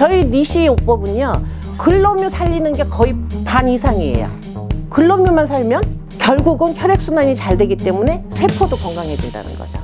저희 니시요법은요, 글로뮤 살리는 게 거의 반 이상이에요. 글로뮤만 살면 결국은 혈액순환이 잘 되기 때문에 세포도 건강해진다는 거죠.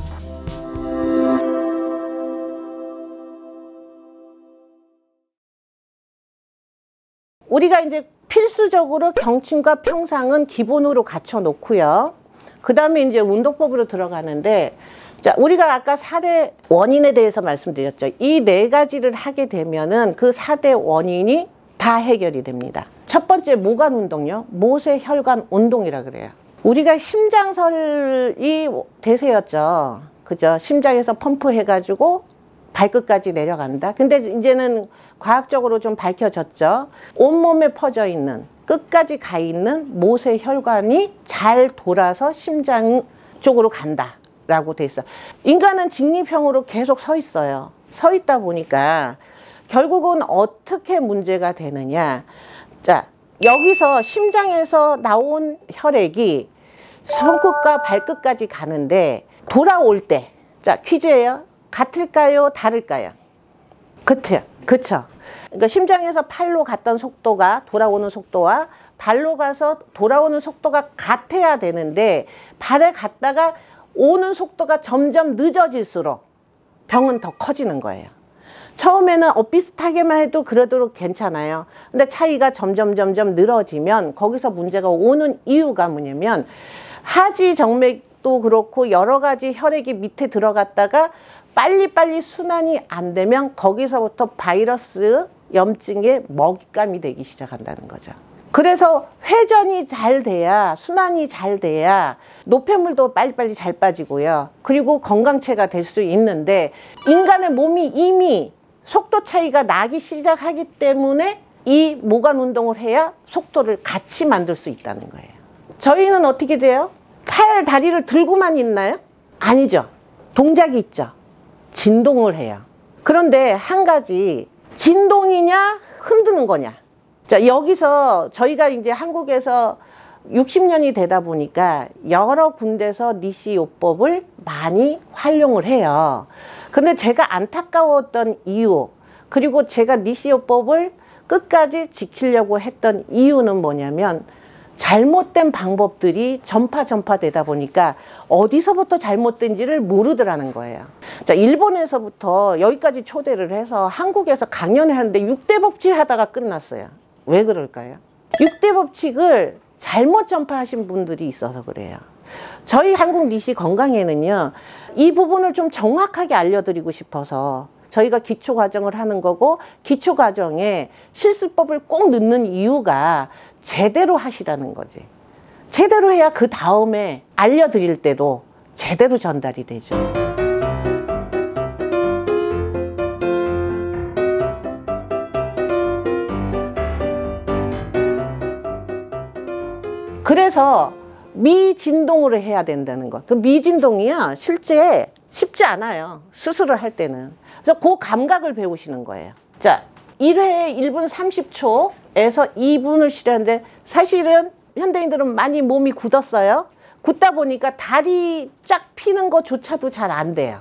우리가 이제 필수적으로 경침과 평상은 기본으로 갖춰 놓고요. 그 다음에 이제 운동법으로 들어가는데, 자, 우리가 아까 4대 원인에 대해서 말씀드렸죠. 이 4가지를 하게 되면은 그 4대 원인이 다 해결이 됩니다. 첫 번째 모관 운동요. 모세혈관 운동이라 그래요. 우리가 심장설이 대세였죠. 그죠? 심장에서 펌프해가지고 발끝까지 내려간다. 근데 이제는 과학적으로 좀 밝혀졌죠. 온몸에 퍼져 있는, 끝까지 가 있는 모세혈관이 잘 돌아서 심장 쪽으로 간다 라고 돼 있어. 인간은 직립형으로 계속 서 있어요. 서 있다 보니까 결국은 어떻게 문제가 되느냐. 자, 여기서 심장에서 나온 혈액이 손끝과 발끝까지 가는데 돌아올 때, 자, 퀴즈예요. 같을까요? 다를까요? 그쵸. 그러니까 심장에서 팔로 갔던 속도가, 돌아오는 속도와 발로 가서 돌아오는 속도가 같아야 되는데, 발에 갔다가 오는 속도가 점점 늦어질수록 병은 더 커지는 거예요. 처음에는 비슷하게만 해도 그래도 괜찮아요. 근데 차이가 점점 늘어지면 거기서 문제가 오는 이유가 뭐냐면, 하지 정맥도 그렇고 여러 가지 혈액이 밑에 들어갔다가 빨리빨리 순환이 안 되면 거기서부터 바이러스 염증의 먹잇감이 되기 시작한다는 거죠. 그래서 회전이 잘 돼야, 순환이 잘 돼야 노폐물도 빨리빨리 잘 빠지고요. 그리고 건강체가 될 수 있는데, 인간의 몸이 이미 속도 차이가 나기 시작하기 때문에 이 모관 운동을 해야 속도를 같이 만들 수 있다는 거예요. 저희는 어떻게 돼요? 팔, 다리를 들고만 있나요? 아니죠. 동작이 있죠. 진동을 해요. 그런데 한 가지, 진동이냐 흔드는 거냐. 자, 여기서 저희가 이제 한국에서 60년이 되다 보니까 여러 군데서 니시요법을 많이 활용을 해요. 근데 제가 안타까웠던 이유, 그리고 제가 니시요법을 끝까지 지키려고 했던 이유는 뭐냐면, 잘못된 방법들이 전파되다 보니까 어디서부터 잘못된지를 모르더라는 거예요. 자, 일본에서부터 여기까지 초대를 해서 한국에서 강연을 하는데 6대 법칙 하다가 끝났어요. 왜 그럴까요? 6대 법칙을 잘못 전파하신 분들이 있어서 그래요. 저희 한국 니시 건강에는요, 이 부분을 좀 정확하게 알려드리고 싶어서 저희가 기초과정을 하는 거고, 기초과정에 실습법을 꼭 넣는 이유가 제대로 하시라는 거지. 제대로 해야 그 다음에 알려드릴 때도 제대로 전달이 되죠. 그래서 미진동으로 해야 된다는 거. 그 미진동이야 실제 쉽지 않아요. 수술을 할 때는. 그래서 그 감각을 배우시는 거예요. 자, 1회에 1분 30초에서 2분을 쉬려는데, 사실은 현대인들은 많이 몸이 굳었어요. 굳다 보니까 다리 쫙 피는 것조차도 잘 안 돼요.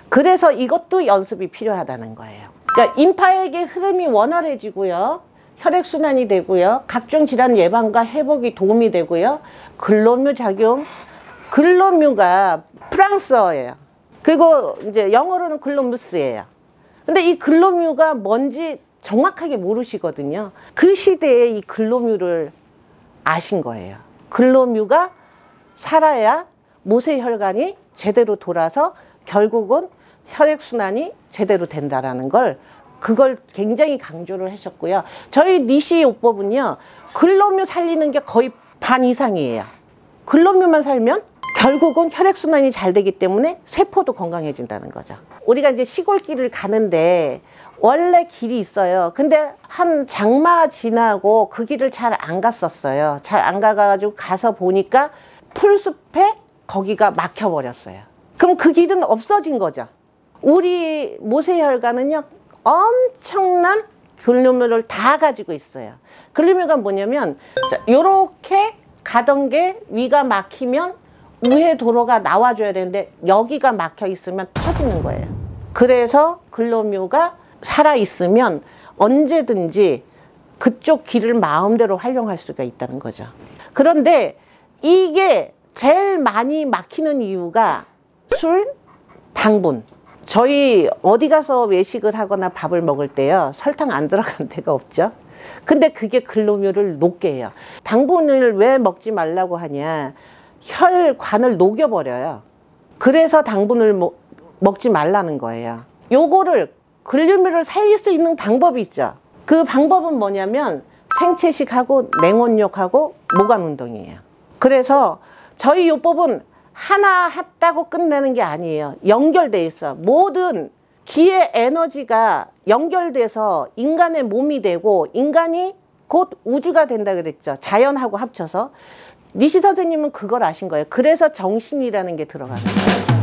그래서 이것도 연습이 필요하다는 거예요. 자, 임파액의 흐름이 원활해지고요. 혈액순환이 되고요. 각종 질환 예방과 회복이 도움이 되고요. 글로뮤 작용, 글로뮤가 프랑스어예요. 그리고 이제 영어로는 글로무스예요. 근데 이 글로뮤가 뭔지 정확하게 모르시거든요. 그 시대에 이 글로뮤를 아신 거예요. 글로뮤가 살아야 모세혈관이 제대로 돌아서 결국은 혈액순환이 제대로 된다라는 걸, 그걸 굉장히 강조를 하셨고요. 저희 니시요법은요, 글로뮤 살리는 게 거의 반 이상이에요. 글로뮤만 살면 결국은 혈액순환이 잘 되기 때문에 세포도 건강해진다는 거죠. 우리가 이제 시골길을 가는데 원래 길이 있어요. 근데 한 장마 지나고 그 길을 잘 안 갔었어요. 잘 안 가가지고 가서 보니까 풀숲에 거기가 막혀버렸어요. 그럼 그 길은 없어진 거죠. 우리 모세혈관은요, 엄청난 글로뮤를 다 가지고 있어요. 글로뮤가 뭐냐면, 요렇게 가던 게 위가 막히면 우회 도로가 나와줘야 되는데 여기가 막혀 있으면 터지는 거예요. 그래서 글로뮤가 살아있으면 언제든지 그쪽 길을 마음대로 활용할 수가 있다는 거죠. 그런데 이게 제일 많이 막히는 이유가 술, 당분. 저희 어디 가서 외식을 하거나 밥을 먹을 때요, 설탕 안 들어간 데가 없죠. 근데 그게 글루텐을 높게 해요. 당분을 왜 먹지 말라고 하냐, 혈관을 녹여버려요. 그래서 당분을 먹지 말라는 거예요. 요거를 글루텐을 살릴 수 있는 방법이 있죠. 그 방법은 뭐냐면 생채식하고 냉온욕하고 모관 운동이에요. 그래서 저희 요법은 하나 했다고 끝내는 게 아니에요. 연결돼 있어. 모든 기의 에너지가 연결돼서 인간의 몸이 되고 인간이 곧 우주가 된다 그랬죠. 자연하고 합쳐서. 니시 선생님은 그걸 아신 거예요. 그래서 정신이라는 게 들어가는 거예요.